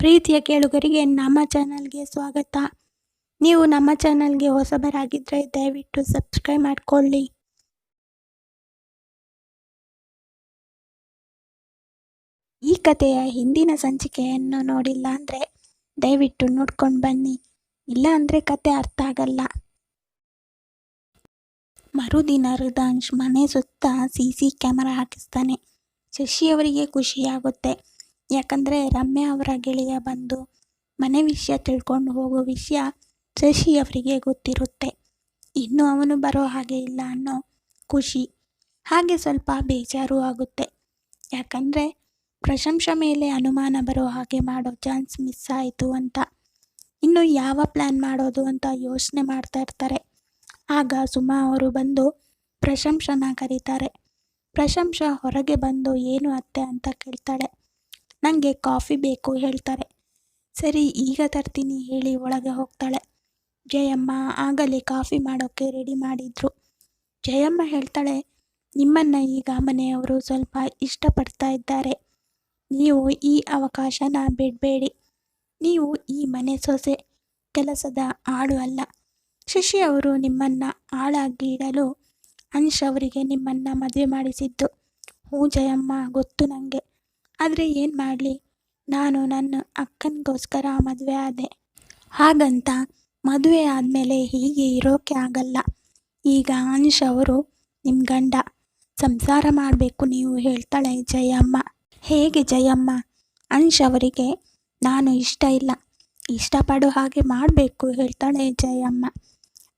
ಪ್ರೀತಿಯ ಕೇಳುಗರಿಗೆ ನಮ್ಮ ಚಾನಲ್ಗೆ ಸ್ವಾಗತ. ನೀವು ನಮ್ಮ ಚಾನಲ್ಗೆ ಹೊಸಬರಾಗಿದ್ದರೆ ದಯವಿಟ್ಟು ಸಬ್ಸ್ಕ್ರೈಬ್ ಮಾಡಿಕೊಳ್ಳಿ. ಈ ಕಥೆಯ ಹಿಂದಿನ ಸಂಚಿಕೆಯನ್ನು ನೋಡಿಲ್ಲ ಅಂದರೆ ದಯವಿಟ್ಟು ನೋಡ್ಕೊಂಡು ಬನ್ನಿ, ಇಲ್ಲ ಅಂದರೆ ಕತೆ ಅರ್ಥ ಆಗಲ್ಲ. ಮರುದಿನ ಹೃದಾಂಶ್ ಮನೆ ಸುತ್ತ CC ಕ್ಯಾಮರಾ ಹಾಕಿಸ್ತಾನೆ. ಶಶಿಯವರಿಗೆ ಖುಷಿಯಾಗುತ್ತೆ, ಯಾಕಂದರೆ ರಮ್ಯಾ ಅವರ ಗೆಳೆಯ ಬಂದು ಮನೆ ವಿಷಯ ತಿಳ್ಕೊಂಡು ಹೋಗೋ ವಿಷಯ ಶಶಿಯವರಿಗೆ ಗೊತ್ತಿರುತ್ತೆ. ಇನ್ನು ಅವನು ಬರೋ ಹಾಗೆ ಇಲ್ಲ ಅನ್ನೋ ಖುಷಿ, ಹಾಗೆ ಸ್ವಲ್ಪ ಬೇಜಾರು ಆಗುತ್ತೆ. ಯಾಕಂದರೆ ಪ್ರಶಂಸಾ ಮೇಲೆ ಅನುಮಾನ ಬರೋ ಹಾಗೆ ಮಾಡೋ ಚಾನ್ಸ್ ಮಿಸ್ ಆಯಿತು ಅಂತ. ಇನ್ನು ಯಾವ ಪ್ಲ್ಯಾನ್ ಮಾಡೋದು ಅಂತ ಯೋಚನೆ ಮಾಡ್ತಾ ಇರ್ತಾರೆ. ಆಗ ಸುಮಾ ಅವರು ಬಂದು ಪ್ರಶಂಸಾನ ಕರೀತಾರೆ. ಪ್ರಶಂಸಾ ಹೊರಗೆ ಬಂದು ಏನು ಅತ್ತೆ ಅಂತ ಕೇಳ್ತಾಳೆ. ನನಗೆ ಕಾಫಿ ಬೇಕು ಹೇಳ್ತಾರೆ. ಸರಿ ಈಗ ತರ್ತೀನಿ ಹೇಳಿ ಒಳಗೆ ಹೋಗ್ತಾಳೆ. ಜಯಮ್ಮ ಆಗಲೇ ಕಾಫಿ ಮಾಡೋಕ್ಕೆ ರೆಡಿ ಮಾಡಿದ್ರು. ಜಯಮ್ಮ ಹೇಳ್ತಾಳೆ, ನಿಮ್ಮನ್ನು ಈಗ ಮನೆಯವರು ಸ್ವಲ್ಪ ಇಷ್ಟಪಡ್ತಾ ಇದ್ದಾರೆ. ನೀವು ಈ ಅವಕಾಶನ ಬಿಡಬೇಡಿ. ನೀವು ಈ ಮನೆ ಸೊಸೆ, ಕೆಲಸದ ಆಳು ಅಲ್ಲ. ಶಶಿ ಅವರು ನಿಮ್ಮನ್ನು ಆಳಾಗಿ ಇಡಲು ಅಂಶ್ ಅವರಿಗೆ ನಿಮ್ಮನ್ನು ಮದುವೆ ಮಾಡಿಸಿದ್ದು. ಹ್ಞೂ ಜಯಮ್ಮ, ಗೊತ್ತು ನನಗೆ. ಆದರೆ ಏನು ಮಾಡಲಿ, ನಾನು ನನ್ನ ಅಕ್ಕನಿಗೋಸ್ಕರ ಮದುವೆ ಆದೆ. ಹಾಗಂತ ಮದುವೆ ಆದಮೇಲೆ ಹೀಗೆ ಇರೋಕ್ಕೆ ಆಗಲ್ಲ. ಈಗ ಅಂಶ್ ಅವರು ನಿಮ್ಮ ಗಂಡ, ಸಂಸಾರ ಮಾಡಬೇಕು ನೀವು ಹೇಳ್ತಾಳೆ ಜಯಮ್ಮ. ಹೇಗೆ ಜಯಮ್ಮ? ಅಂಶ್ ಅವರಿಗೆ ನಾನು ಇಷ್ಟ ಇಲ್ಲ, ಇಷ್ಟಪಡೋ ಹಾಗೆ ಮಾಡಬೇಕು ಹೇಳ್ತಾಳೆ ಜಯಮ್ಮ.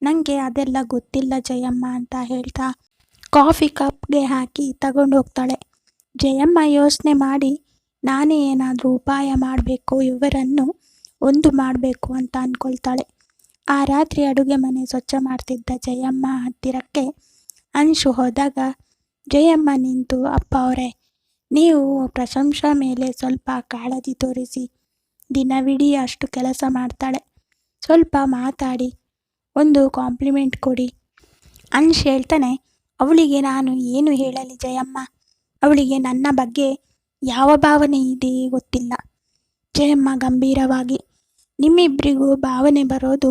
ನನಗೆ ಅದೆಲ್ಲ ಗೊತ್ತಿಲ್ಲ ಜಯಮ್ಮ ಅಂತ ಹೇಳ್ತಾ ಕಾಫಿ ಕಪ್ಗೆ ಹಾಕಿ ತಗೊಂಡು ಹೋಗ್ತಾಳೆ. ಜಯಮ್ಮ ಯೋಚನೆ ಮಾಡಿ, ನಾನೇ ಏನಾದರೂ ಉಪಾಯ ಮಾಡಬೇಕು, ಇವರನ್ನು ಒಂದು ಮಾಡಬೇಕು ಅಂತ ಅಂದ್ಕೊಳ್ತಾಳೆ. ಆ ರಾತ್ರಿ ಅಡುಗೆ ಮನೆ ಸ್ವಚ್ಛ ಮಾಡ್ತಿದ್ದ ಜಯಮ್ಮ ಹತ್ತಿರಕ್ಕೆ ಅಂಶು ಹೋದಾಗ ಜಯಮ್ಮ ನಿಂತು, ಅಪ್ಪ ಅವರೇ, ನೀವು ಪ್ರಶಂಸಾ ಮೇಲೆ ಸ್ವಲ್ಪ ಕಾಳಜಿ ತೋರಿಸಿ. ದಿನವಿಡೀ ಅಷ್ಟು ಕೆಲಸ ಮಾಡ್ತಾಳೆ, ಸ್ವಲ್ಪ ಮಾತಾಡಿ, ಒಂದು ಕಾಂಪ್ಲಿಮೆಂಟ್ ಕೊಡಿ. ಅಂಶ್ ಹೇಳ್ತಾನೆ, ಅವಳಿಗೆ ನಾನು ಏನು ಹೇಳಲಿ ಜಯಮ್ಮ, ಅವಳಿಗೆ ನನ್ನ ಬಗ್ಗೆ ಯಾವ ಭಾವನೆ ಇದೆ ಗೊತ್ತಿಲ್ಲ. ಜಯಮ್ಮ ಗಂಭೀರವಾಗಿ, ನಿಮ್ಮಿಬ್ಬರಿಗೂ ಭಾವನೆ ಬರೋದು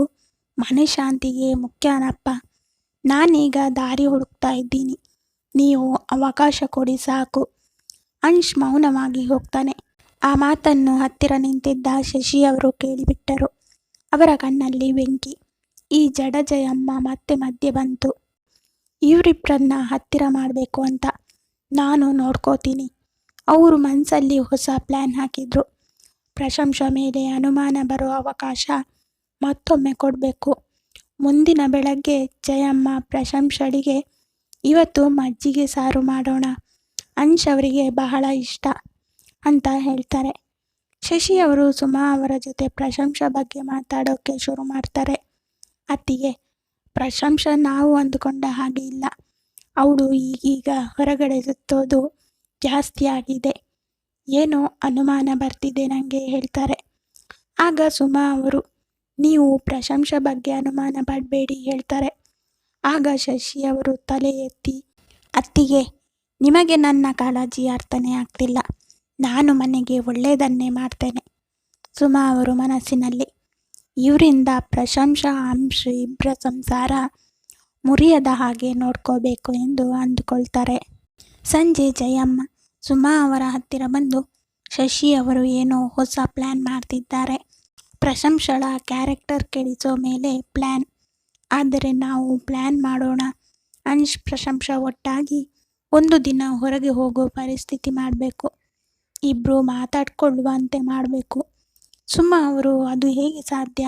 ಮನಃಶಾಂತಿಗೆ ಮುಖ್ಯನಪ್ಪ. ನಾನೀಗ ದಾರಿ ಹುಡುಕ್ತಾ ಇದ್ದೀನಿ, ನೀವು ಅವಕಾಶ ಕೊಡಿ ಸಾಕು. ಅಂಶ್ ಮೌನವಾಗಿ ಹೋಗ್ತಾನೆ. ಆ ಮಾತನ್ನು ಹತ್ತಿರ ನಿಂತಿದ್ದ ಶಶಿಯವರು ಕೇಳಿಬಿಟ್ಟರು. ಅವರ ಕಣ್ಣಲ್ಲಿ ಬೆಂಕಿ. ಈ ಜಡ ಜಯಮ್ಮ ಮತ್ತೆ ಮಧ್ಯೆ ಬಂತು. ಇವರಿಬ್ಬರನ್ನ ಹತ್ತಿರ ಮಾಡಬೇಕು ಅಂತ ನಾನು ನೋಡ್ಕೋತೀನಿ. ಅವರು ಮನಸ್ಸಲ್ಲಿ ಹೊಸ ಪ್ಲ್ಯಾನ್ ಹಾಕಿದ್ರು. ಪ್ರಶಂಸಾ ಮೇಲೆ ಅನುಮಾನ ಬರೋ ಅವಕಾಶ ಮತ್ತೊಮ್ಮೆ ಕೊಡಬೇಕು. ಮುಂದಿನ ಬೆಳಗ್ಗೆ ಜಯಮ್ಮ ಪ್ರಶಂಸಳಿಗೆ, ಇವತ್ತು ಮಜ್ಜಿಗೆ ಸಾರು ಮಾಡೋಣ, ಅಂಶ್ ಅವರಿಗೆ ಬಹಳ ಇಷ್ಟ ಅಂತ ಹೇಳ್ತಾರೆ. ಶಶಿಯವರು ಸುಮಾ ಅವರ ಜೊತೆ ಪ್ರಶಂಸಾ ಬಗ್ಗೆ ಮಾತಾಡೋಕ್ಕೆ ಶುರು ಮಾಡ್ತಾರೆ. ಅತ್ತಿಗೆ, ಪ್ರಶಂಸಾ ನಾವು ಅಂದುಕೊಂಡ ಹಾಗೆ ಇಲ್ಲ. ಅವಳು ಈಗೀಗ ಹೊರಗಡೆ ಸುತ್ತೋದು ಜಾಸ್ತಿ ಆಗಿದೆ, ಏನೋ ಅನುಮಾನ ಬರ್ತಿದೆ ನನಗೆ ಹೇಳ್ತಾರೆ. ಆಗ ಸುಮಾ ಅವರು, ನೀವು ಪ್ರಶಂಸಾ ಬಗ್ಗೆ ಅನುಮಾನ ಪಡಬೇಡಿ ಹೇಳ್ತಾರೆ. ಆಗ ಶಶಿಯವರು ತಲೆ ಎತ್ತಿ, ಅತ್ತಿಗೆ, ನಿಮಗೆ ನನ್ನ ಕಾಳಜಿ ಅರ್ಥನೇ ಆಗ್ತಿಲ್ಲ. ನಾನು ಮನೆಗೆ ಒಳ್ಳೆಯದನ್ನೇ ಮಾಡ್ತೇನೆ. ಸುಮಾ ಅವರು ಮನಸ್ಸಿನಲ್ಲಿ, ಇವರಿಂದ ಪ್ರಶಂಸಾ ಅಂಶ ಇಬ್ಬರ ಸಂಸಾರ ಮುರಿಯದ ಹಾಗೆ ನೋಡ್ಕೋಬೇಕು ಎಂದು ಅಂದುಕೊಳ್ತಾರೆ. ಸಂಜೆ ಜಯಮ್ಮ ಸುಮಾ ಅವರ ಹತ್ತಿರ ಬಂದು, ಶಶಿ ಅವರು ಏನೋ ಹೊಸ ಪ್ಲ್ಯಾನ್ ಮಾಡ್ತಿದ್ದಾರೆ. ಪ್ರಶಂಸಳ ಕ್ಯಾರೆಕ್ಟರ್ ಕೆಡಿಸೋ ಮೇಲೆ ಪ್ಲ್ಯಾನ್. ಆದರೆ ನಾವು ಪ್ಲ್ಯಾನ್ ಮಾಡೋಣ. ಅಂಶ್ ಪ್ರಶಂಸಾ ಒಟ್ಟಾಗಿ ಒಂದು ದಿನ ಹೊರಗೆ ಹೋಗೋ ಪರಿಸ್ಥಿತಿ ಮಾಡಬೇಕು. ಇಬ್ಬರು ಮಾತಾಡ್ಕೊಳ್ಳುವಂತೆ ಮಾಡಬೇಕು. ಸುಮಾ ಅವರು, ಅದು ಹೇಗೆ ಸಾಧ್ಯ?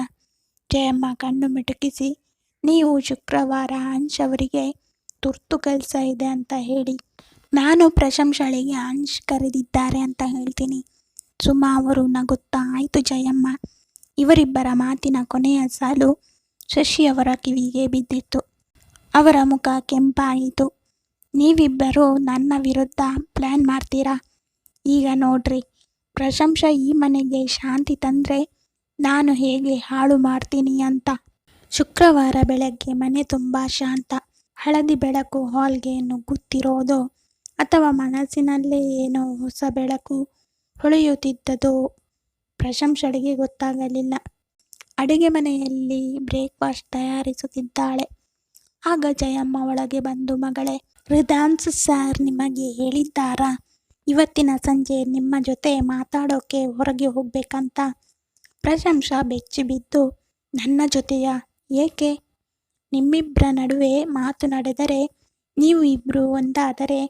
ಜಯಮ್ಮ ಕಣ್ಣು ಮಿಟುಕಿಸಿ, ನೀವು ಶುಕ್ರವಾರ ಅಂಶ್ ಅವರಿಗೆ ತುರ್ತು ಕೆಲಸ ಇದೆ ಅಂತ ಹೇಳಿ, ನಾನು ಪ್ರಶಂಸಳಿಗೆ ಅಂಶ್ ಕರೆದಿದ್ದಾರೆ ಅಂತ ಹೇಳ್ತೀನಿ. ಸುಮಾ ಅವರು ನಗುತ್ತಾ, ಆಯಿತು ಜಯಮ್ಮ. ಇವರಿಬ್ಬರ ಮಾತಿನ ಕೊನೆಯ ಸಾಲು ಶಶಿಯವರ ಕಿವಿಗೆ ಬಿದ್ದಿತ್ತು. ಅವರ ಮುಖ ಕೆಂಪಾಯಿತು. ನೀವಿಬ್ಬರು ನನ್ನ ವಿರುದ್ಧ ಪ್ಲ್ಯಾನ್ ಮಾಡ್ತೀರಾ? ಈಗ ನೋಡ್ರಿ, ಪ್ರಶಂಸಾ ಈ ಮನೆಗೆ ಶಾಂತಿ ತಂದರೆ ನಾನು ಹೇಗೆ ಹಾಳು ಮಾಡ್ತೀನಿ ಅಂತ. ಶುಕ್ರವಾರ ಬೆಳಗ್ಗೆ ಮನೆ ತುಂಬ ಶಾಂತ. ಹಳದಿ ಬೆಳಕು ಹಾಲ್ಗೆ ನುಗ್ಗುತ್ತಿರೋದೋ ಅಥವಾ ಮನಸ್ಸಿನಲ್ಲೇ ಏನೋ ಹೊಸ ಬೆಳಕು ಹೊಳೆಯುತ್ತಿದ್ದದೋ ಪ್ರಶಂಸಳಿಗೆ ಗೊತ್ತಾಗಲಿಲ್ಲ. ಅಡುಗೆ ಮನೆಯಲ್ಲಿ ಬ್ರೇಕ್ಫಾಸ್ಟ್ ತಯಾರಿಸುತ್ತಿದ್ದಾಳೆ. ಆಗ ಜಯಮ್ಮ ಒಳಗೆ ಬಂದು, ಮಗಳೇ, ರಿದಾನ್ಸ್ ಸರ್ ನಿಮಗೆ ಹೇಳಿದ್ದಾರಾ ಇವತ್ತಿನ ಸಂಜೆ ನಿಮ್ಮ ಜೊತೆ ಮಾತಾಡೋಕೆ ಹೊರಗೆ ಹೋಗ್ಬೇಕಂತ? ಪ್ರಶಂಸ ಬೆಚ್ಚಿಬಿದ್ದು, ನನ್ನ ಜೊತೆಯಾ? ಏಕೆ? ನಿಮ್ಮಿಬ್ಬರ ನಡುವೆ ಮಾತು ನಡೆದರೆ, ನೀವು ಇಬ್ರು ಒಂದಾದರೆ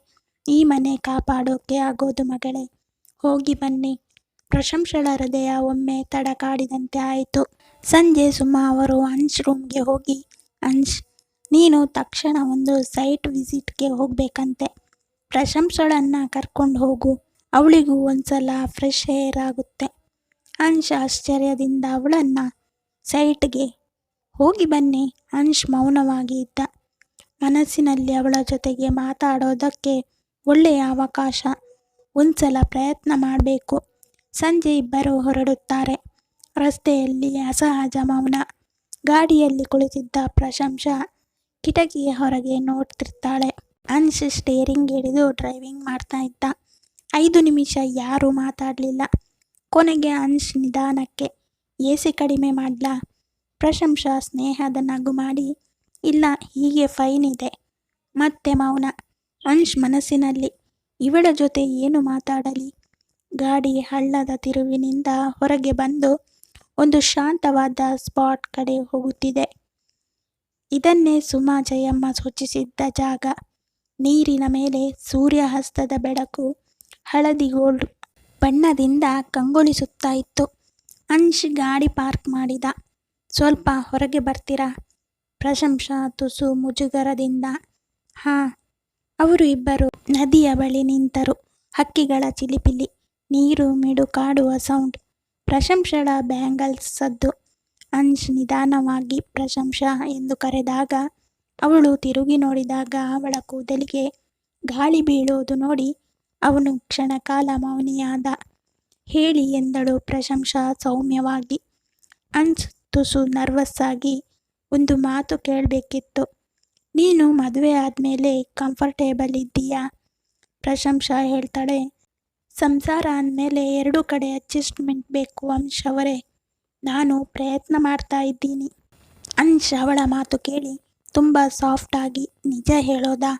ಈ ಮನೆ ಕಾಪಾಡೋಕೆ ಆಗೋದು ಮಗಳೇ. ಹೋಗಿ ಬನ್ನಿ. ಪ್ರಶಂಸಳ ಹೃದಯ ಒಮ್ಮೆ ತಡಕಾಡಿದಂತೆ ಆಯಿತು. ಸಂಜೆ ಸುಮಾ ಅವರು ಅಂಶ್ ರೂಮ್ಗೆ ಹೋಗಿ, ಅಂಶ್, ನೀನು ತಕ್ಷಣ ಒಂದು ಸೈಟ್ ವಿಸಿಟ್ಗೆ ಹೋಗ್ಬೇಕಂತೆ. ಪ್ರಶಂಸಳನ್ನ ಕರ್ಕೊಂಡು ಹೋಗು, ಅವಳಿಗೂ ಒಂದ್ಸಲ ಫ್ರೆಶ್ ಏರ್ ಆಗುತ್ತೆ. ಅಂಶ್ ಆಶ್ಚರ್ಯದಿಂದ ಅವಳನ್ನ ಸೈಟ್ಗೆ ಹೋಗಿ ಬನ್ನಿ. ಅಂಶ್ ಮೌನವಾಗಿ ಇದ್ದ. ಮನಸ್ಸಿನಲ್ಲಿ ಅವಳ ಜೊತೆಗೆ ಮಾತಾಡೋದಕ್ಕೆ ಒಳ್ಳೆಯ ಅವಕಾಶ, ಒಂದ್ಸಲ ಪ್ರಯತ್ನ ಮಾಡಬೇಕು. ಸಂಜೆ ಇಬ್ಬರು ಹೊರಡುತ್ತಾರೆ. ರಸ್ತೆಯಲ್ಲಿ ಅಸಹಜ ಮೌನ. ಗಾಡಿಯಲ್ಲಿ ಕುಳಿತಿದ್ದ ಪ್ರಶಂಸ ಕಿಟಕಿಯ ಹೊರಗೆ ನೋಡ್ತಿರ್ತಾಳೆ. ಅಂಶ್ ಸ್ಟೇರಿಂಗ್ ಹಿಡಿದು ಡ್ರೈವಿಂಗ್ ಮಾಡ್ತಾ ಇದ್ದ. 5 ನಿಮಿಷ ಯಾರೂ ಮಾತಾಡಲಿಲ್ಲ. ಕೊನೆಗೆ ಅಂಶ್ ನಿಧಾನಕ್ಕೆ, ಎಸಿ ಕಡಿಮೆ ಮಾಡ್ಲಾ? ಪ್ರಶಂಸ ಸ್ನೇಹದ ನಗು ಮಾಡಿ, ಇಲ್ಲ, ಹೀಗೆ ಫೈನ್ ಇದೆ. ಮತ್ತೆ ಮೌನ. ಅಂಶ್ ಮನಸ್ಸಿನಲ್ಲಿ, ಇವಳ ಜೊತೆ ಏನು ಮಾತಾಡಲಿ? ಗಾಡಿ ಹಳ್ಳದ ತಿರುವಿನಿಂದ ಹೊರಗೆ ಬಂದು ಒಂದು ಶಾಂತವಾದ ಸ್ಪಾಟ್ ಕಡೆ ಹೋಗುತ್ತಿದೆ. ಇದನ್ನೇ ಸುಮಾ ಜಯಮ್ಮ ಸೂಚಿಸಿದ್ದ ಜಾಗ. ನೀರಿನ ಮೇಲೆ ಸೂರ್ಯಾಸ್ತದ ಬೆಳಕು ಹಳದಿ ಗೋಲ್ಡ್ ಬಣ್ಣದಿಂದ ಕಂಗೊಳಿಸುತ್ತಾ ಇತ್ತು. ಅಂಶ್ ಗಾಡಿ ಪಾರ್ಕ್ ಮಾಡಿದ. ಸ್ವಲ್ಪ ಹೊರಗೆ ಬರ್ತೀರಾ? ಪ್ರಶಂಸ ತುಸು ಮುಜುಗರದಿಂದ, ಹಾ. ಅವರು ಇಬ್ಬರು ನದಿಯ ಬಳಿ ನಿಂತರು. ಹಕ್ಕಿಗಳ ಚಿಲಿಪಿಲಿ, ನೀರು ಮಿಡುಕಾಡುವ ಸೌಂಡ್, ಪ್ರಶಂಸಳ ಬ್ಯಾಂಗಲ್ಸ್ ಸದ್ದು. ಅಂಶ್ ನಿಧಾನವಾಗಿ ಪ್ರಶಂಸ ಎಂದು ಕರೆದಾಗ ಅವಳು ತಿರುಗಿ ನೋಡಿದಾಗ ಅವಳ ಕೂದಲಿಗೆ ಗಾಳಿ ಬೀಳೋದು ನೋಡಿ ಅವನು ಕ್ಷಣಕಾಲ ಮೌನಿಯಾದ. ಹೇಳಿ ಎಂದಳು ಪ್ರಶಂಸ ಸೌಮ್ಯವಾಗಿ. ಅಂಶ್ ತುಸು ನರ್ವಸ್ ಆಗಿ, ಒಂದು ಮಾತು ಕೇಳಬೇಕಿತ್ತು. ನೀನು ಮದುವೆ ಆದಮೇಲೆ ಕಂಫರ್ಟೇಬಲ್ ಇದ್ದೀಯಾ? ಪ್ರಶಂಸ ಹೇಳ್ತಾಳೆ, ಸಂಸಾರ ಅಂದಮೇಲೆ 2 ಕಡೆ ಅಡ್ಜಸ್ಟ್ಮೆಂಟ್ ಬೇಕು ಅಂಶ್ ಅವರೇ. ನಾನು ಪ್ರಯತ್ನ ಮಾಡ್ತಾ ಇದ್ದೀನಿ. ಅಂಶ್ ಅವಳ ಮಾತು ಕೇಳಿ ತುಂಬ ಸಾಫ್ಟ್ ಆಗಿ, ನಿಜ ಹೇಳೋದಾ?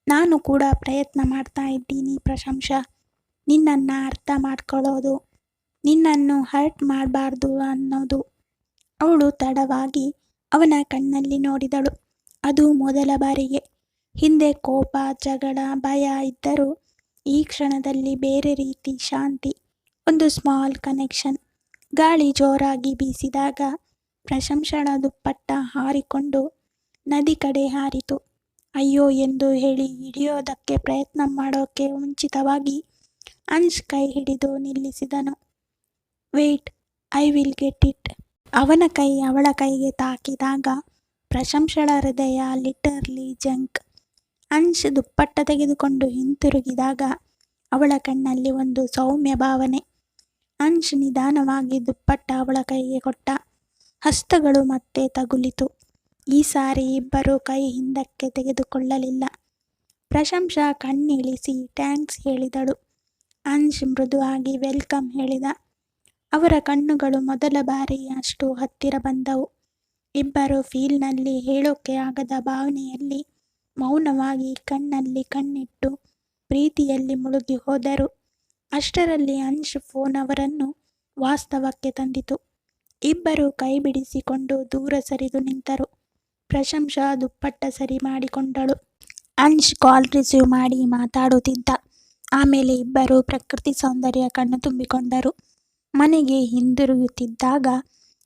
ನಾನು ಕೂಡ ಪ್ರಯತ್ನ ಮಾಡ್ತಾ ಇದ್ದೀನಿ ಪ್ರಶಂಸ. ನಿನ್ನನ್ನು ಅರ್ಥ ಮಾಡ್ಕೊಳ್ಳೋದು, ನಿನ್ನನ್ನು ಹರ್ಟ್ ಮಾಡಬಾರ್ದು ಅನ್ನೋದು. ಅವಳು ತಡವಾಗಿ ಅವನ ಕಣ್ಣಲ್ಲಿ ನೋಡಿದಳು. ಅದು ಮೊದಲ ಬಾರಿಗೆ. ಹಿಂದೆ ಕೋಪ, ಜಗಳ, ಭಯ ಇದ್ದರೂ ಈ ಕ್ಷಣದಲ್ಲಿ ಬೇರೆ ರೀತಿ ಶಾಂತಿ, ಒಂದು ಸ್ಮಾಲ್ ಕನೆಕ್ಷನ್. ಗಾಳಿ ಜೋರಾಗಿ ಬೀಸಿದಾಗ ಪ್ರಶಂಸಳ ದುಪ್ಪಟ್ಟ ಹಾರಿಕೊಂಡು ನದಿ ಕಡೆ ಹಾರಿತು. ಅಯ್ಯೋ ಎಂದು ಹೇಳಿ ಹಿಡಿಯೋದಕ್ಕೆ ಪ್ರಯತ್ನ ಮಾಡೋಕ್ಕೆ ಮುಂಚಿತವಾಗಿ ಅಂಶ್ ಕೈ ಹಿಡಿದು ನಿಲ್ಲಿಸಿದನು. Wait, I will get it. ಅವನ ಕೈ ಅವಳ ಕೈಗೆ ತಾಕಿದಾಗ ಪ್ರಶಂಸಳ ಹೃದಯ ಲಿಟರ್ಲಿ ಜಂಕ್. ಅಂಶ್ ದುಪ್ಪಟ್ಟ ತೆಗೆದುಕೊಂಡು ಹಿಂತಿರುಗಿದಾಗ ಅವಳ ಕಣ್ಣಲ್ಲಿ ಒಂದು ಸೌಮ್ಯ ಭಾವನೆ. ಅಂಶ್ ನಿಧಾನವಾಗಿ ದುಪ್ಪಟ್ಟ ಅವಳ ಕೈಗೆ ಕೊಟ್ಟ. ಹಸ್ತಗಳು ಮತ್ತೆ ತಗುಲಿತು. ಈ ಸಾರಿ ಇಬ್ಬರು ಕೈ ಹಿಂದಕ್ಕೆ ತೆಗೆದುಕೊಳ್ಳಲಿಲ್ಲ. ಪ್ರಶಂಸ ಕಣ್ಣಿಳಿಸಿ ಥ್ಯಾಂಕ್ಸ್ ಹೇಳಿದಳು. ಅಂಶ್ ಮೃದುವಾಗಿ ವೆಲ್ಕಮ್ ಹೇಳಿದ. ಅವರ ಕಣ್ಣುಗಳು ಮೊದಲ ಬಾರಿ ಅಷ್ಟು ಹತ್ತಿರ ಬಂದವು. ಇಬ್ಬರು ಫೀಲ್ನಲ್ಲಿ ಹೇಳೋಕೆ ಆಗದ ಭಾವನೆಯಲ್ಲಿ ಮೌನವಾಗಿ ಕಣ್ಣಲ್ಲಿ ಕಣ್ಣಿಟ್ಟು ಪ್ರೀತಿಯಲ್ಲಿ ಮುಳುಗಿ ಹೋದರು. ಅಷ್ಟರಲ್ಲಿ ಅಂಶ್ ಫೋನ್ ಅವರನ್ನು ವಾಸ್ತವಕ್ಕೆ ತಂದಿತು. ಇಬ್ಬರು ಕೈ ಬಿಡಿಸಿಕೊಂಡು ದೂರ ಸರಿದು ನಿಂತರು. ಪ್ರಶಂಸ ದುಪ್ಪಟ್ಟ ಸರಿ ಮಾಡಿಕೊಂಡಳು. ಅಂಶ್ ಕಾಲ್ ರಿಸೀವ್ ಮಾಡಿ ಮಾತಾಡುತ್ತಿದ್ದ. ಆಮೇಲೆ ಇಬ್ಬರು ಪ್ರಕೃತಿ ಸೌಂದರ್ಯ ಕಣ್ಣು ತುಂಬಿಕೊಂಡರು. ಮನೆಗೆ ಹಿಂದಿರುಗುತ್ತಿದ್ದಾಗ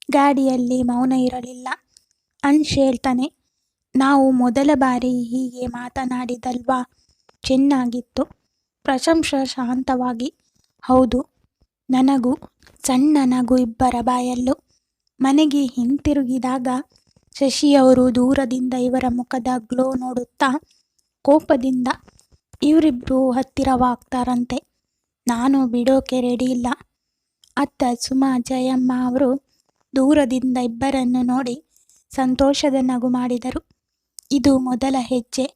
ಗಾಡಿಯಲ್ಲಿ ಮೌನ ಇರಲಿಲ್ಲ. ಅಂಶ್ ಹೇಳ್ತಾನೆ, ನಾವು ಮೊದಲ ಬಾರಿ ಹೀಗೆ ಮಾತನಾಡಿದಲ್ವಾ, ಚೆನ್ನಾಗಿತ್ತು. ಪ್ರಶಂಸ ಶಾಂತವಾಗಿ, ಹೌದು, ನನಗೂ. ಸಣ್ಣ ನಗು ಇಬ್ಬರ ಬಾಯಲ್ಲೂ. ಮನೆಗೆ ಹಿಂತಿರುಗಿದಾಗ ಶಶಿಯವರು ದೂರದಿಂದ ಇವರ ಮುಖದ ಗ್ಲೋ ನೋಡುತ್ತಾ ಕೋಪದಿಂದ, ಇವರಿಬ್ರು ಹತ್ತಿರವಾಗ್ತಾರಂತೆ, ನಾನು ಬಿಡೋಕೆ ರೆಡಿ ಇಲ್ಲ. ಅತ್ತ ಸುಮಾ ಜಯಮ್ಮ ಅವರು ದೂರದಿಂದ ಇಬ್ಬರನ್ನು ನೋಡಿ ಸಂತೋಷದ ನಗು ಮಾಡಿದರು. ಇದು ಮೊದಲ ಹೆಜ್ಜೆ,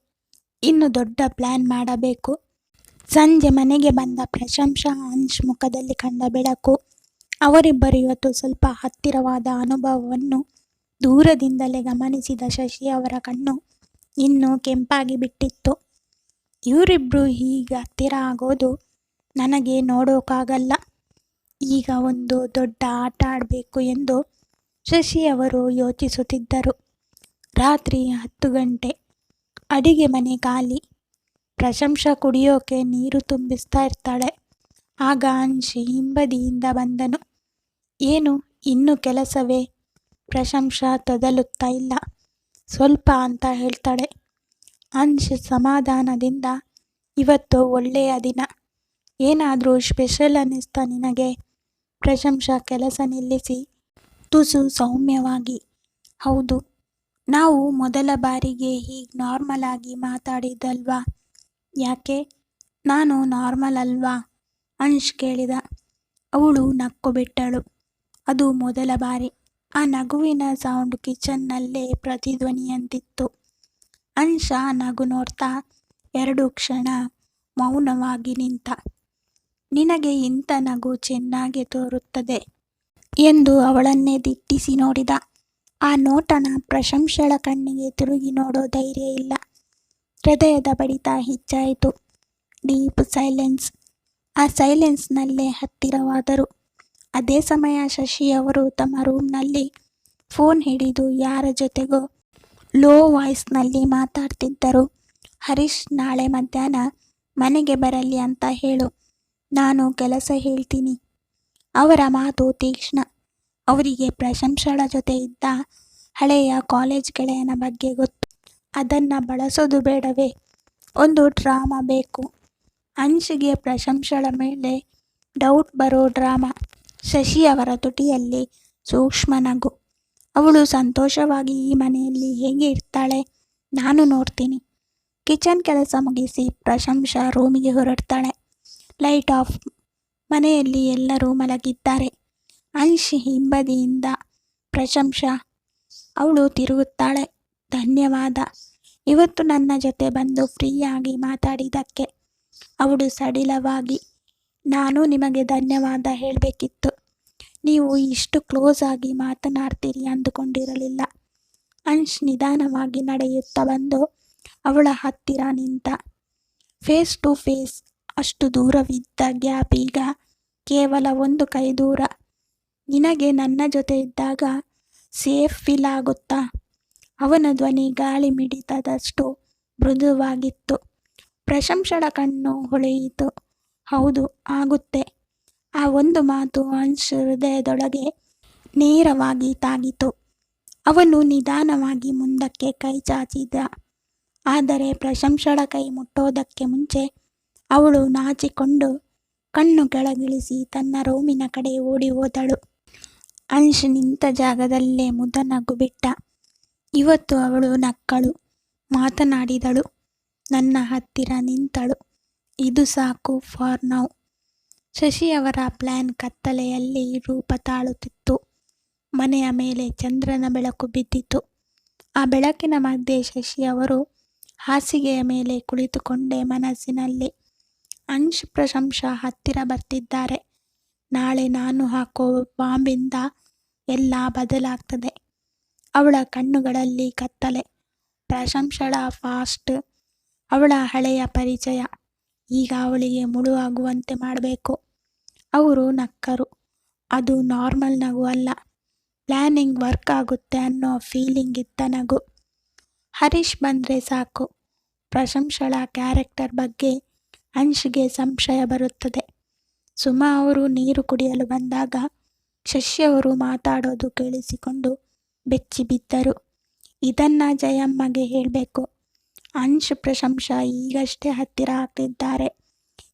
ಇನ್ನು ದೊಡ್ಡ ಪ್ಲಾನ್ ಮಾಡಬೇಕು. ಸಂಜೆ ಮನೆಗೆ ಬಂದ ಪ್ರಶಂಸ ಅಂಶ್ ಮುಖದಲ್ಲಿ ಕಂಡ ಬೆಳಕು, ಅವರಿಬ್ಬರು ಇವತ್ತು ಸ್ವಲ್ಪ ಹತ್ತಿರವಾದ ಅನುಭವವನ್ನು ದೂರದಿಂದಲೇ ಗಮನಿಸಿದ ಶಶಿ ಅವರ ಕಣ್ಣು ಇನ್ನೂ ಕೆಂಪಾಗಿ ಬಿಟ್ಟಿತ್ತು. ಇವರಿಬ್ರು ಹೀಗೆ ಹತ್ತಿರ ಆಗೋದು ನನಗೆ ನೋಡೋಕ್ಕಾಗಲ್ಲ. ಈಗ ಒಂದು ದೊಡ್ಡ ಆಟ ಆಡಬೇಕು ಎಂದು ಶಶಿ ಅವರು ಯೋಚಿಸುತ್ತಿದ್ದರು. ರಾತ್ರಿ 10 ಗಂಟೆ. ಅಡಿಗೆ ಮನೆ ಖಾಲಿ. ಪ್ರಶಂಸಾ ಕುಡಿಯೋಕೆ ನೀರು ತುಂಬಿಸ್ತಾ ಇರ್ತಾಳೆ. ಆಗ ಅಂಶ್ ಹಿಂಬದಿಯಿಂದ ಬಂದನು. ಏನು, ಇನ್ನೂ ಕೆಲಸವೇ? ಪ್ರಶಂಸಾ ತೊದಲುತ್ತಾ ಇಲ್ಲ. ಸ್ವಲ್ಪ ಅಂತ ಹೇಳ್ತಾಳೆ. ಅಂಶ್ ಸಮಾಧಾನದಿಂದ, ಇವತ್ತು ಒಳ್ಳೆಯ ದಿನ, ಏನಾದರೂ ಸ್ಪೆಷಲ್ ಅನ್ನಿಸ್ತಾ ನಿನಗೆ? ಪ್ರಶಂಸಾ ಕೆಲಸ ನಿಲ್ಲಿಸಿ ತುಸು ಸೌಮ್ಯವಾಗಿ, ಹೌದು, ನಾವು ಮೊದಲ ಬಾರಿಗೆ ಹೀಗೆ ನಾರ್ಮಲ್ ಆಗಿ ಮಾತಾಡಿದಲ್ವಾ? ಯಾಕೆ, ನಾನು ನಾರ್ಮಲ್ ಅಲ್ವಾ? ಅಂಶ್ ಕೇಳಿದ. ಅವಳು ನಕ್ಕು ಬಿಟ್ಟಳು. ಅದು ಮೊದಲ ಬಾರಿ. ಆ ನಗುವಿನ ಸೌಂಡ್ ಕಿಚನ್ನಲ್ಲೇ ಪ್ರತಿಧ್ವನಿಯಂತಿತ್ತು. ಅಂಶ ನಗು ನೋಡ್ತಾ 2 ಕ್ಷಣ ಮೌನವಾಗಿ ನಿಂತ. ನಿನಗೆ ಇಂಥ ನಗು ಚೆನ್ನಾಗಿ ತೋರುತ್ತದೆ ಎಂದು ಅವಳನ್ನೇ ದಿಟ್ಟಿಸಿ ನೋಡಿದ. ಆ ನೋಟನ ಪ್ರಶಂಸಳ ಕಣ್ಣಿಗೆ ತಿರುಗಿ ನೋಡೋ ಧೈರ್ಯ ಇಲ್ಲ. ಹೃದಯದ ಬಡಿತ ಹೆಚ್ಚಾಯಿತು. Deep silence. ಆ ಸೈಲೆನ್ಸ್ನಲ್ಲೇ ಹತ್ತಿರವಾದರು. ಅದೇ ಸಮಯ ಶಶಿ ಅವರು ತಮ್ಮ ರೂಮ್ನಲ್ಲಿ ಫೋನ್ ಹಿಡಿದು ಯಾರ ಜೊತೆಗೋ ಲೋ ವಾಯ್ಸ್ನಲ್ಲಿ ಮಾತಾಡ್ತಿದ್ದರು. ಹರೀಶ್ ನಾಳೆ ಮಧ್ಯಾಹ್ನ ಮನೆಗೆ ಬರಲಿ ಅಂತ ಹೇಳು, ನಾನು ಕೆಲಸ ಹೇಳ್ತೀನಿ. ಅವರ ಮಾತು ತೀಕ್ಷ್ಣ. ಅವರಿಗೆ ಪ್ರಶಂಸಳ ಜೊತೆ ಇದ್ದ ಹಳೆಯ ಕಾಲೇಜ್ ಗೆಳೆಯನ ಬಗ್ಗೆ ಗೊತ್ತು. ಅದನ್ನು ಬಳಸೋದು ಬೇಡವೇ? ಒಂದು ಡ್ರಾಮಾ ಬೇಕು. ಅಂಶಿಗೆ ಪ್ರಶಂಸಳ ಮೇಲೆ ಡೌಟ್ ಬರೋ ಡ್ರಾಮಾ. ಶಶಿ ಅವರ ತುಟಿಯಲ್ಲಿ ಸೂಕ್ಷ್ಮ ನಗು. ಅವಳು ಸಂತೋಷವಾಗಿ ಈ ಮನೆಯಲ್ಲಿ ಹೇಗೆ ಇರ್ತಾಳೆ, ನಾನು ನೋಡ್ತೀನಿ. ಕಿಚನ್ ಕೆಲಸ ಮುಗಿಸಿ ಪ್ರಶಂಸಾ ರೂಮಿಗೆ ಹೊರಡ್ತಾಳೆ. Light off. ಮನೆಯಲ್ಲಿ ಎಲ್ಲರೂ ಮಲಗಿದ್ದಾರೆ. ಅಂಶ್ ಹಿಂಬದಿಯಿಂದ, ಪ್ರಶಂಸಾ. ಅವಳು ತಿರುಗುತ್ತಾಳೆ. ಧನ್ಯವಾದ, ಇವತ್ತು ನನ್ನ ಜೊತೆ ಬಂದು ಫ್ರೀಯಾಗಿ ಮಾತಾಡಿದ್ದಕ್ಕೆ. ಅವಳು ಸಡಿಲವಾಗಿ, ನಾನು ನಿಮಗೆ ಧನ್ಯವಾದ ಹೇಳಬೇಕಿತ್ತು. ನೀವು ಇಷ್ಟು ಕ್ಲೋಸ್ ಆಗಿ ಮಾತನಾಡ್ತೀರಿ ಅಂದುಕೊಂಡಿರಲಿಲ್ಲ. ಅಂಶ್ ನಿಧಾನವಾಗಿ ನಡೆಯುತ್ತಾ ಬಂದು ಅವಳ ಹತ್ತಿರ ನಿಂತ. Face to face. ಅಷ್ಟು ದೂರವಿದ್ದ ಗ್ಯಾಪ್ ಈಗ ಕೇವಲ 1 ಕೈ ದೂರ. ನಿನಗೆ ನನ್ನ ಜೊತೆ ಇದ್ದಾಗ ಸೇಫ್ ಫೀಲ್ ಆಗುತ್ತಾ? ಅವನ ಧ್ವನಿ ಗಾಳಿ ಮಿಡಿತದಷ್ಟು ಮೃದುವಾಗಿತ್ತು. ಪ್ರಶಂಸಳ ಕಣ್ಣು ಹೊಳೆಯಿತು. ಹೌದು, ಆಗುತ್ತೆ. ಆ ಒಂದು ಮಾತು ಅಂಶ್ ಹೃದಯದೊಳಗೆ ನೇರವಾಗಿ ತಾಗಿತು. ಅವನು ನಿಧಾನವಾಗಿ ಮುಂದಕ್ಕೆ ಕೈ ಚಾಚಿದ. ಆದರೆ ಪ್ರಶಂಸಳ ಕೈ ಮುಟ್ಟೋದಕ್ಕೆ ಮುಂಚೆ ಅವಳು ನಾಚಿಕೊಂಡು ಕಣ್ಣು ಕೆಳಗಿಳಿಸಿ ತನ್ನ ರೂಮಿನ ಕಡೆ ಓಡಿ ಹೋದಳು. ಅಂಶ್ ನಿಂತ ಜಾಗದಲ್ಲೇ ಮುದ ನಗು ಬಿಟ್ಟ. ಇವತ್ತು ಅವಳು ನಕ್ಕಳು, ಮಾತನಾಡಿದಳು, ನನ್ನ ಹತ್ತಿರ ನಿಂತಳು. ಇದು ಸಾಕು ಫಾರ್ ನೌ. ಶಶಿ ಅವರ ಪ್ಲಾನ್ ಕತ್ತಲೆಯಲ್ಲಿ ರೂಪ ತಾಳುತ್ತಿತ್ತು. ಮನೆಯ ಮೇಲೆ ಚಂದ್ರನ ಬೆಳಕು ಬಿದ್ದಿತು. ಆ ಬೆಳಕಿನ ಮಧ್ಯೆ ಶಶಿ ಅವರು ಹಾಸಿಗೆಯ ಮೇಲೆ ಕುಳಿತುಕೊಂಡೇ ಮನಸ್ಸಿನಲ್ಲಿ, ಅಂಶ್ ಪ್ರಶಂಸಾ ಹತ್ತಿರ ಬರ್ತಿದ್ದಾರೆ. ನಾಳೆ ನಾನು ಹಾಕೋ ಬಾಂಬಿಂದ ಎಲ್ಲ ಬದಲಾಗ್ತದೆ. ಅವಳ ಕಣ್ಣುಗಳಲ್ಲಿ ಕತ್ತಲೆ. ಪ್ರಶಂಸಳ ಫಾಸ್ಟ್. ಅವಳ ಹಳೆಯ ಪರಿಚಯ. ಈಗ ಅವಳಿಗೆ ಮುಳುವಾಗುವಂತೆ ಮಾಡಬೇಕು. ಅವರು ನಕ್ಕರು. ಅದು ನಾರ್ಮಲ್ ನಗು ಅಲ್ಲ, ಪ್ಲ್ಯಾನಿಂಗ್ ವರ್ಕ್ ಆಗುತ್ತೆ ಅನ್ನೋ ಫೀಲಿಂಗ್ ಇದ್ದ ನಗು. ಹರೀಶ್ ಬಂದರೆ ಸಾಕು. ಪ್ರಶಂಸಳ ಕ್ಯಾರೆಕ್ಟರ್ ಬಗ್ಗೆ ಅಂಶ್ಗೆ ಸಂಶಯ ಬರುತ್ತದೆ. ಸುಮಾ ಅವರು ನೀರು ಕುಡಿಯಲು ಬಂದಾಗ ಶಶಿ ಅವರು ಮಾತಾಡೋದು ಕೇಳಿಸಿಕೊಂಡು ಬೆಚ್ಚಿ ಬಿದ್ದರು. ಇದನ್ನ ಜಯಮ್ಮಗೆ ಹೇಳಬೇಕು. ಅಂಶ್ ಪ್ರಶಂಸಾ ಈಗಷ್ಟೇ ಹತ್ತಿರ ಆಗ್ತಿದ್ದಾರೆ.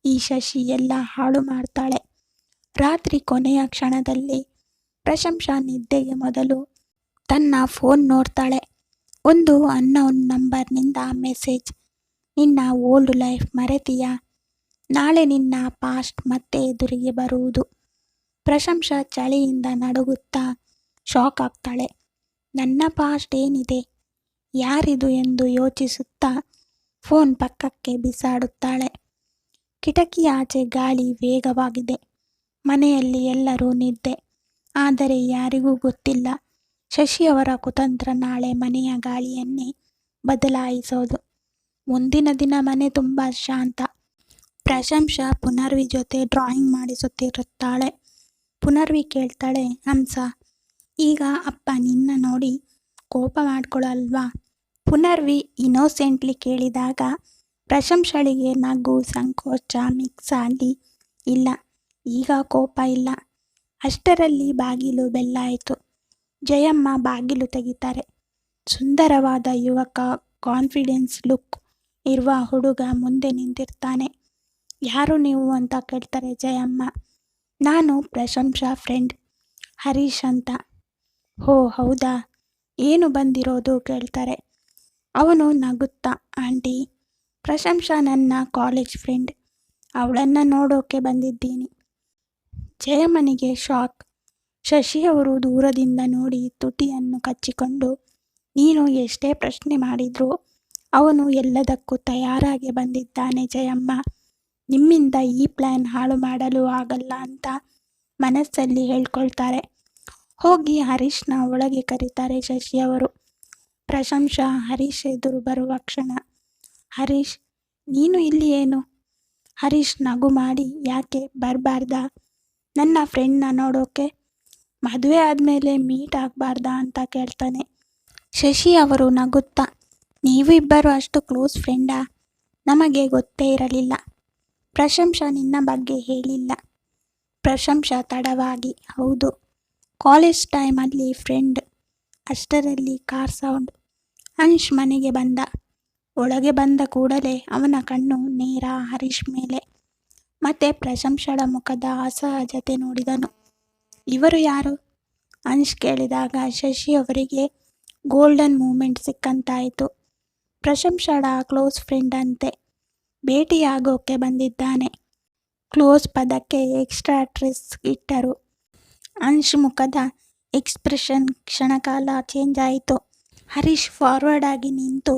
ಈ ಶಶಿ ಎಲ್ಲ ಹಾಳು ಮಾಡ್ತಾಳೆ. ರಾತ್ರಿ ಕೊನೆಯ ಕ್ಷಣದಲ್ಲಿ ಪ್ರಶಂಸಾ ನಿದ್ದೆಗೆ ಮೊದಲು ತನ್ನ ಫೋನ್ ನೋಡ್ತಾಳೆ. ಒಂದು ಅನ್ನೌನ್ ನಂಬರ್ನಿಂದ ಮೆಸೇಜ್. ನಿನ್ನ ಓಲ್ಡ್ ಲೈಫ್ ಮರೆತೀಯಾ? ನಾಳೆ ನಿನ್ನ ಪಾಸ್ಟ್ ಮತ್ತೆ ಎದುರಿಗೆ ಬರುವುದು. ಪ್ರಶಂಸಾ ಚಳಿಯಿಂದ ನಡುಗುತ್ತಾ ಶಾಕ್ ಆಗ್ತಾಳೆ. ನನ್ನ ಪಾಸ್ಟ್ ಏನಿದೆ, ಯಾರಿದು ಎಂದು ಯೋಚಿಸುತ್ತಾ ಫೋನ್ ಪಕ್ಕಕ್ಕೆ ಬಿಸಾಡುತ್ತಾಳೆ. ಕಿಟಕಿ ಆಚೆ ಗಾಳಿ ವೇಗವಾಗಿದೆ. ಮನೆಯಲ್ಲಿ ಎಲ್ಲರೂ ನಿದ್ದೆ. ಆದರೆ ಯಾರಿಗೂ ಗೊತ್ತಿಲ್ಲ, ಶಶಿಯವರ ಕುತಂತ್ರ ನಾಳೆ ಮನೆಯ ಗಾಳಿಯನ್ನೇ ಬದಲಾಯಿಸೋದು. ಮುಂದಿನ ದಿನ ಮನೆ ತುಂಬ ಶಾಂತ. ಪ್ರಶಂಸಾ ಪುನರ್ವಿ ಜೊತೆ ಡ್ರಾಯಿಂಗ್ ಮಾಡಿಸುತ್ತಿರುತ್ತಾಳೆ. ಪುನರ್ವಿ ಕೇಳ್ತಾಳೆ, ಹಂಸ, ಈಗ ಅಪ್ಪ ನಿನ್ನ ನೋಡಿ ಕೋಪ ಮಾಡ್ಕೊಳ್ಳಲ್ವಾ? ಪುನರ್ವಿ ಇನ್ನೋಸೆಂಟ್ಲಿ ಕೇಳಿದಾಗ ಪ್ರಶಂಸಳಿಗೆ ನಗು ಸಂಕೋಚ ಮಿಕ್ಸ್ ಆಗಿ, ಇಲ್ಲ, ಈಗ ಕೋಪ ಇಲ್ಲ. ಅಷ್ಟರಲ್ಲಿ ಬಾಗಿಲು ಬೆಲ್ಲಾಯಿತು. ಜಯಮ್ಮ ಬಾಗಿಲು ತೆಗಿತಾರೆ. ಸುಂದರವಾದ ಯುವಕ, ಕಾನ್ಫಿಡೆನ್ಸ್ ಲುಕ್ ಇರುವ ಹುಡುಗ ಮುಂದೆ ನಿಂತಿರ್ತಾನೆ. ಯಾರು ನೀವು ಅಂತ ಕೇಳ್ತಾರೆ ಜಯಮ್ಮ. ನಾನು ಪ್ರಶಂಸಾ ಫ್ರೆಂಡ್ ಹರೀಶ್ ಅಂತ. ಹೋ ಹೌದಾ, ಏನು ಬಂದಿರೋದು ಕೇಳ್ತಾರೆ. ಅವನು ನಗುತ್ತಾ, ಆಂಟಿ, ಪ್ರಶಂಸಾ ನನ್ನ ಕಾಲೇಜ್ ಫ್ರೆಂಡ್, ಅವಳನ್ನು ನೋಡೋಕೆ ಬಂದಿದ್ದೀನಿ. ಜಯಮ್ಮನಿಗೆ ಶಾಕ್. ಶಶಿಯವರು ದೂರದಿಂದ ನೋಡಿ ತುಟಿಯನ್ನು ಕಚ್ಚಿಕೊಂಡು, ನೀನು ಎಷ್ಟೇ ಪ್ರಶ್ನೆ ಮಾಡಿದ್ರೂ ಅವನು ಎಲ್ಲದಕ್ಕೂ ತಯಾರಾಗಿ ಬಂದಿದ್ದಾನೆ ಜಯಮ್ಮ. ನಿಮ್ಮಿಂದ ಈ ಪ್ಲ್ಯಾನ್ ಹಾಳು ಮಾಡಲು ಆಗಲ್ಲ ಅಂತ ಮನಸ್ಸಲ್ಲಿ ಹೇಳ್ಕೊಳ್ತಾರೆ. ಹೋಗಿ ಹರೀಶ್ನ ಒಳಗೆ ಕರೀತಾರೆ ಶಶಿಯವರು. ಪ್ರಶಂಸಾ ಹರೀಶ್ ಎದುರು ಬರುವ ಕ್ಷಣ, ಹರೀಶ್, ನೀನು ಇಲ್ಲಿ ಏನು? ಹರೀಶ್ ನಗು ಮಾಡಿ, ಯಾಕೆ ಬರಬಾರ್ದಾ ನನ್ನ ಫ್ರೆಂಡ್ನ ನೋಡೋಕೆ? ಮದುವೆ ಆದಮೇಲೆ ಮೀಟ್ ಆಗಬಾರ್ದಾ ಅಂತ ಕೇಳ್ತಾನೆ. ಶಶಿ ಅವರು ನಗುತ್ತಾ, ನೀವು ಇಬ್ಬರು ಅಷ್ಟು ಕ್ಲೋಸ್ ಫ್ರೆಂಡಾ? ನಮಗೆ ಗೊತ್ತೇ ಇರಲಿಲ್ಲ. ಪ್ರಶಂಸಾ ನಿನ್ನ ಬಗ್ಗೆ ಹೇಳಿಲ್ಲ. ಪ್ರಶಂಸಾ ತಡವಾಗಿ, ಹೌದು, ಕಾಲೇಜ್ ಟೈಮಲ್ಲಿ ಫ್ರೆಂಡ್. ಅಷ್ಟರಲ್ಲಿ ಕಾರ್ ಸೌಂಡ್. ಅಂಶ್ ಮನೆಗೆ ಬಂದ. ಒಳಗೆ ಬಂದ ಕೂಡಲೇ ಅವನ ಕಣ್ಣು ನೇರ ಹರೀಶ್ ಮೇಲೆ. ಮತ್ತೆ ಪ್ರಶಂಸಳ ಮುಖದ ಅಸಹಜತೆ ನೋಡಿದನು. ಇವರು ಯಾರು? ಅಂಶ್ ಕೇಳಿದಾಗ ಶಶಿ ಅವರಿಗೆ ಗೋಲ್ಡನ್ ಮೂಮೆಂಟ್ ಸಿಕ್ಕಂತಾಯಿತು. ಪ್ರಶಂಸಳ ಕ್ಲೋಸ್ ಫ್ರೆಂಡ್ ಅಂತೆ, ಭೇಟಿಯಾಗೋಕೆ ಬಂದಿದ್ದಾನೆ. ಕ್ಲೋಸ್ ಪದಕ್ಕೆ ಎಕ್ಸ್ಟ್ರಾ ಸ್ಟ್ರೆಸ್ ಇಟ್ಟರು. ಅಂಶ್ ಮುಖದ ಎಕ್ಸ್ಪ್ರೆಷನ್ ಕ್ಷಣಕಾಲ ಚೇಂಜ್ ಆಯಿತು. ಹರೀಶ್ ಫಾರ್ವರ್ಡ್ ಆಗಿ ನಿಂತು,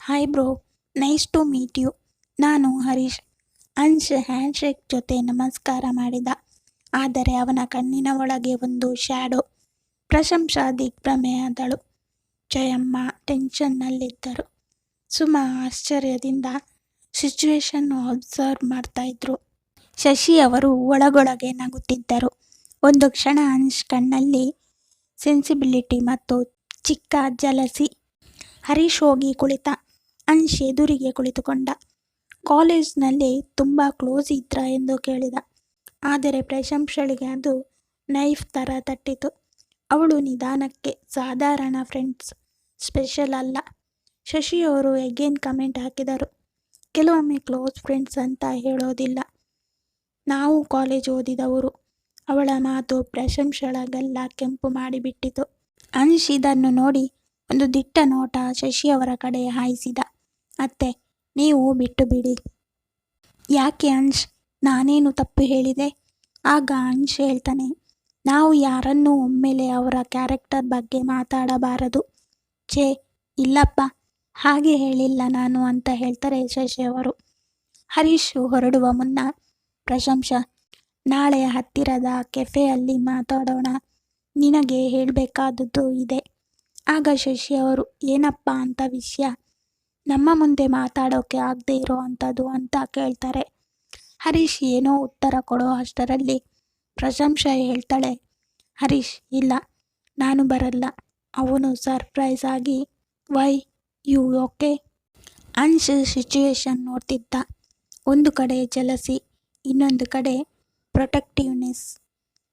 hi bro, nice to meet you, ನಾನು ಹರೀಶ್. ಅಂಶ್ ಹ್ಯಾಂಡ್ಶೇಕ್ ಜೊತೆ ನಮಸ್ಕಾರ ಮಾಡಿದ. ಆದರೆ ಅವನ ಕಣ್ಣಿನ ಒಳಗೆ ಒಂದು ಶ್ಯಾಡೋ. ಪ್ರಶಂಸಾ ದಿಗ್ಭ್ರಮೆಯಾದಳು. ಜಯಮ್ಮ ಟೆನ್ಷನ್ನಲ್ಲಿದ್ದರು. ಸುಮಾ ಆಶ್ಚರ್ಯದಿಂದ ಸಿಚುವೇಶನ್ ಅಬ್ಸರ್ವ್ ಮಾಡ್ತಾ ಇದ್ರು. ಶಶಿ ಅವರು ಒಳಗೊಳಗೆ ನಗುತ್ತಿದ್ದರು. ಒಂದು ಕ್ಷಣ ಅಂಶ್ ಕಣ್ಣಲ್ಲಿ ಸೆನ್ಸಿಬಿಲಿಟಿ ಮತ್ತು ಚಿಕ್ಕ ಜಲಸಿ. ಹರೀಶ್ ಹೋಗಿ ಕುಳಿತ. ಅಂಶ್ ಎದುರಿಗೆ ಕುಳಿತುಕೊಂಡ. ಕಾಲೇಜ್ನಲ್ಲಿ ತುಂಬ ಕ್ಲೋಸ್ ಇದ್ರ ಎಂದು ಕೇಳಿದ. ಆದರೆ ಪ್ರಶಂಸಳಿಗೆ ಅದು ನೈಫ್ ಥರ ತಟ್ಟಿತು. ಅವಳು ನಿಧಾನಕ್ಕೆ, ಸಾಧಾರಣ ಫ್ರೆಂಡ್ಸ್, ಸ್ಪೆಷಲ್ ಅಲ್ಲ. ಶಶಿಯವರು ಎಗೇನ್ ಕಮೆಂಟ್ ಹಾಕಿದರು. ಕೆಲವೊಮ್ಮೆ ಕ್ಲೋಸ್ ಫ್ರೆಂಡ್ಸ್ ಅಂತ ಹೇಳೋದಿಲ್ಲ, ನಾವು ಕಾಲೇಜ್ ಓದಿದವರು. ಅವಳ ಮಾತು ಪ್ರಶಂಸಳಗೆಲ್ಲ ಕೆಂಪು ಮಾಡಿಬಿಟ್ಟಿತು. ಅಂಶ್ ಇದನ್ನು ನೋಡಿ ಒಂದು ದಿಟ್ಟ ನೋಟ ಶಶಿಯವರ ಕಡೆ ಹಾಯಿಸಿದ. ಅತ್ತೆ, ನೀವು ಬಿಟ್ಟು ಬಿಡಿ. ಯಾಕೆ ಅಂಶ್, ನಾನೇನು ತಪ್ಪು ಹೇಳಿದೆ? ಆಗ ಅಂಶ್ ಹೇಳ್ತಾನೆ, ನಾವು ಯಾರನ್ನೂ ಒಮ್ಮೆಲೆ ಅವರ ಕ್ಯಾರೆಕ್ಟರ್ ಬಗ್ಗೆ ಮಾತಾಡಬಾರದು. ಛೇ, ಇಲ್ಲಪ್ಪ, ಹಾಗೆ ಹೇಳಿಲ್ಲ ನಾನು ಅಂತ ಹೇಳ್ತಾರೆ ಶಶಿಯವರು. ಹರೀಶ್ ಹೊರಡುವ ಮುನ್ನ, ಪ್ರಶಂಸಾ, ನಾಳೆ ಹತ್ತಿರದ ಕೆಫೆಯಲ್ಲಿ ಮಾತಾಡೋಣ, ನಿನಗೆ ಹೇಳಬೇಕಾದದ್ದು ಇದೆ. ಆಗ ಶಶಿಯವರು, ಏನಪ್ಪ ಅಂತ ವಿಷಯ? ನಮ್ಮ ಮುಂದೆ ಮಾತಾಡೋಕೆ ಆಗದೆ ಇರೋ ಅಂಥದ್ದು ಅಂತ ಕೇಳ್ತಾರೆ. ಹರೀಶ್ ಏನೋ ಉತ್ತರ ಕೊಡೋ ಅಷ್ಟರಲ್ಲಿ ಪ್ರಶಂಸಾ ಹೇಳ್ತಾಳೆ, ಹರೀಶ್, ಇಲ್ಲ, ನಾನು ಬರಲ್ಲ. ಅವನು ಸರ್ಪ್ರೈಸ್ ಆಗಿ, ವೈ, ಯು ಓಕೆ? ಅಂಶ್ ಸಿಚುವೇಶನ್ ನೋಡ್ತಿದ್ದ. ಒಂದು ಕಡೆ ಜಲಸಿ, ಇನ್ನೊಂದು ಕಡೆ ಪ್ರೊಟೆಕ್ಟಿವ್ನೆಸ್.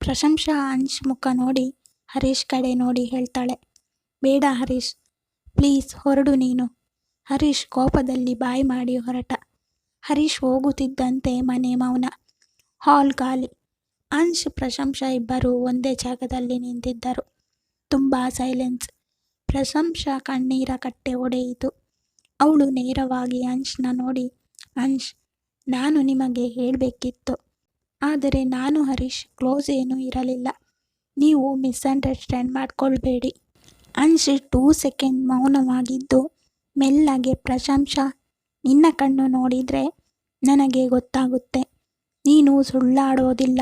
ಪ್ರಶಂಸಾ ಅಂಶ್ ಮುಖ ನೋಡಿ ಹರೀಶ್ ಕಡೆ ನೋಡಿ ಹೇಳ್ತಾಳೆ, ಬೇಡ ಹರೀಶ್, ಪ್ಲೀಸ್ ಹೊರಡು ನೀನು. ಹರೀಶ್ ಕೋಪದಲ್ಲಿ ಬಾಯಿ ಮಾಡಿ ಹೊರಟ. ಹರೀಶ್ ಹೋಗುತ್ತಿದ್ದಂತೆ ಮನೆ ಮೌನ. ಹಾಲ್ ಖಾಲಿ. ಅಂಶ್ ಪ್ರಶಂಸಾ ಇಬ್ಬರು ಒಂದೇ ಜಾಗದಲ್ಲಿ ನಿಂತಿದ್ದರು. ತುಂಬ ಸೈಲೆನ್ಸ್. ಪ್ರಶಂಸಾ ಕಣ್ಣೀರ ಕಟ್ಟೆ ಒಡೆಯಿತು. ಅವಳು ನೇರವಾಗಿ ಅಂಶ್ನ ನೋಡಿ, ಅಂಶ್, ನಾನು ನಿಮಗೆ ಹೇಳಬೇಕಿತ್ತು, ಆದರೆ ನಾನು ಹರೀಶ್ ಕ್ಲೋಸ್ ಏನೂ ಇರಲಿಲ್ಲ. ನೀವು ಮಿಸ್ಅಂಡರ್ಸ್ಟ್ಯಾಂಡ್ ಮಾಡ್ಕೊಳ್ಬೇಡಿ. ಅಂಶ್ 2 ಸೆಕೆಂಡ್ ಮೌನವಾಗಿದ್ದು ಮೆಲ್ಲಗೆ, ಪ್ರಶಂಸಾ, ನಿನ್ನ ಕಣ್ಣು ನೋಡಿದರೆ ನನಗೆ ಗೊತ್ತಾಗುತ್ತೆ, ನೀನು ಸುಳ್ಳಾಡೋದಿಲ್ಲ.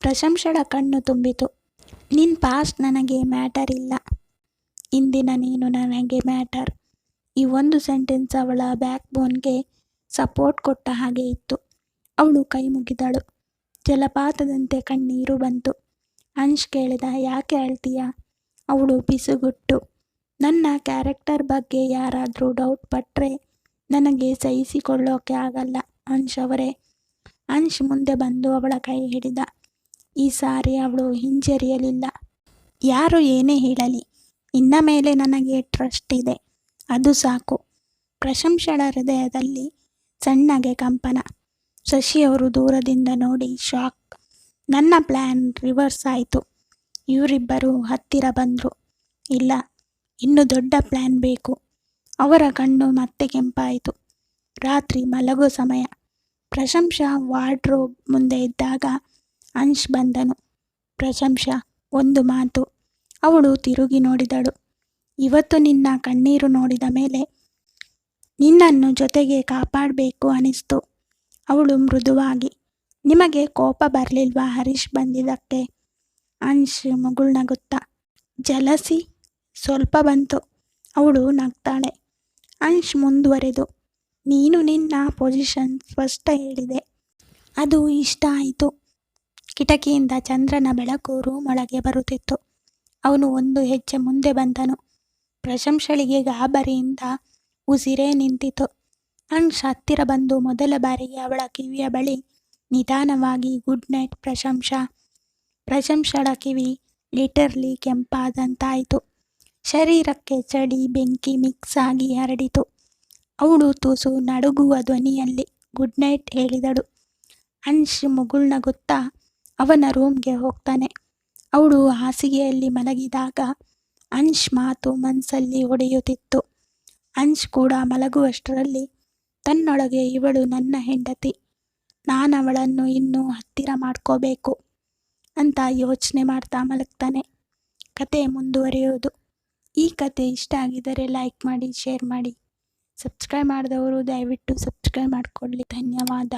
ಪ್ರಶಂಸಳ ಕಣ್ಣು ತುಂಬಿತು. ನಿನ್ನ ಪಾಸ್ಟ್ ನನಗೆ ಮ್ಯಾಟರ್ ಇಲ್ಲ, ಇಂದಿನ ನೀನು ನನಗೆ ಮ್ಯಾಟರ್. ಈ ಒಂದು ಸೆಂಟೆನ್ಸ್ ಅವಳ ಬ್ಯಾಕ್ ಬೋನ್ಗೆ ಸಪೋರ್ಟ್ ಕೊಟ್ಟ ಹಾಗೆ ಇತ್ತು. ಅವಳು ಕೈ ಮುಗಿದಳು. ಜಲಪಾತದಂತೆ ಕಣ್ಣೀರು ಬಂತು. ಅಂಶ್ ಕೇಳಿದ, ಯಾಕೆ ಅಳ್ತೀಯ? ಅವಳು ಪಿಸುಗುಟ್ಟು, ನನ್ನ ಕ್ಯಾರೆಕ್ಟರ್ ಬಗ್ಗೆ ಯಾರಾದರೂ ಡೌಟ್ ಪಟ್ಟರೆ ನನಗೆ ಸಹಿಸಿಕೊಳ್ಳೋಕೆ ಆಗಲ್ಲ ಅಂಶ್ ಅವರೇ. ಅಂಶ್ ಮುಂದೆ ಬಂದು ಅವಳ ಕೈ ಹಿಡಿದ. ಈ ಸಾರಿ ಅವಳು ಹಿಂಜರಿಯಲಿಲ್ಲ. ಯಾರು ಏನೇ ಹೇಳಲಿ, ಇನ್ನ ಮೇಲೆ ನನಗೆ ಟ್ರಸ್ಟ್ ಇದೆ, ಅದು ಸಾಕು. ಪ್ರಶಂಸಳ ಹೃದಯದಲ್ಲಿ ಸಣ್ಣಗೆ ಕಂಪನ. ಶಶಿಯವರು ದೂರದಿಂದ ನೋಡಿ ಶಾಕ್. ನನ್ನ ಪ್ಲ್ಯಾನ್ ರಿವರ್ಸ್ ಆಯಿತು. ಇವರಿಬ್ಬರು ಹತ್ತಿರ ಬಂದರು. ಇಲ್ಲ, ಇನ್ನೂ ದೊಡ್ಡ ಪ್ಲ್ಯಾನ್ ಬೇಕು. ಅವರ ಕಣ್ಣು ಮತ್ತೆ ಕೆಂಪಾಯಿತು. ರಾತ್ರಿ ಮಲಗೋ ಸಮಯ. ಪ್ರಶಂಸಾ ವಾರ್ಡ್ರೋಬ್ ಮುಂದೆ ಇದ್ದಾಗ ಅಂಶ್ ಬಂದನು. ಪ್ರಶಂಸಾ, ಒಂದು ಮಾತು. ಅವಳು ತಿರುಗಿ ನೋಡಿದಳು. ಇವತ್ತು ನಿನ್ನ ಕಣ್ಣೀರು ನೋಡಿದ ಮೇಲೆ ನಿನ್ನನ್ನು ಜೊತೆಗೆ ಕಾಪಾಡಬೇಕು ಅನಿಸ್ತು. ಅವಳು ಮೃದುವಾಗಿ, ನಿಮಗೆ ಕೋಪ ಬರಲಿಲ್ವಾ ಹರೀಶ್ ಬಂದಿದ್ದಕ್ಕೆ? ಅಂಶ್ ಮುಗುಳ್ನಗುತ್ತ, ಜಲಸಿ ಸ್ವಲ್ಪ ಬಂತು. ಅವಳು ನಗ್ತಾಳೆ. ಅಂಶ್ ಮುಂದುವರೆದು, ನೀನು ನಿನ್ನ ಪೊಸಿಷನ್ ಸ್ಪಷ್ಟ ಹೇಳಿದೆ, ಅದು ಇಷ್ಟ ಆಯಿತು. ಕಿಟಕಿಯಿಂದ ಚಂದ್ರನ ಬೆಳಕು ರೂಮ್ ಒಳಗೆ ಬರುತ್ತಿತ್ತು. ಅವನು ಒಂದು ಹೆಜ್ಜೆ ಮುಂದೆ ಬಂದನು. ಪ್ರಶಂಸಳಿಗೆ ಗಾಬರಿಯಿಂದ ಉಸಿರೇ ನಿಂತಿತು. ಅಂಶ್ ಹತ್ತಿರ ಬಂದು ಮೊದಲ ಬಾರಿಗೆ ಅವಳ ಕಿವಿಯ ಬಳಿ ನಿಧಾನವಾಗಿ ಗುಡ್ ನೈಟ್ ಪ್ರಶಂಸಾ. ಪ್ರಶಂಸಳ ಕಿವಿ ಲಿಟರ್ಲಿ ಕೆಂಪಾದಂತಾಯಿತು. ಶರೀರಕ್ಕೆ ಚಳಿ ಬೆಂಕಿ ಮಿಕ್ಸ್ ಆಗಿ ಹರಡಿತು. ಅವಳು ತುಸು ನಡುಗುವ ಧ್ವನಿಯಲ್ಲಿ ಗುಡ್ ನೈಟ್ ಹೇಳಿದಳು. ಅಂಶ್ ಮುಗುಳ್ನಗುತ್ತಾ ಅವನ ರೂಮ್ಗೆ ಹೋಗ್ತಾನೆ. ಅವಳು ಹಾಸಿಗೆಯಲ್ಲಿ ಮಲಗಿದಾಗ ಅಂಶ್ ಮಾತು ಮನಸ್ಸಲ್ಲಿ ಹೊಡೆಯುತ್ತಿತ್ತು. ಅಂಶ್ ಕೂಡ ಮಲಗುವಷ್ಟರಲ್ಲಿ ತನ್ನೊಳಗೆ ಇವಳು ನನ್ನ ಹೆಂಡತಿ, ನಾನವಳನ್ನು ಇನ್ನೂ ಹತ್ತಿರ ಮಾಡ್ಕೋಬೇಕು ಅಂತ ಯೋಚನೆ ಮಾಡ್ತಾ ಮಲಗ್ತಾನೆ. ಕತೆ ಮುಂದುವರಿಯೋದು. ಈ ಕತೆ ಇಷ್ಟ ಆಗಿದ್ದರೆ ಲೈಕ್ ಮಾಡಿ, ಶೇರ್ ಮಾಡಿ. ಸಬ್ಸ್ಕ್ರೈಬ್ ಮಾಡಿದವರು ದಯವಿಟ್ಟು ಸಬ್ಸ್ಕ್ರೈಬ್ ಮಾಡಿಕೊಳ್ಳಿ. ಧನ್ಯವಾದ.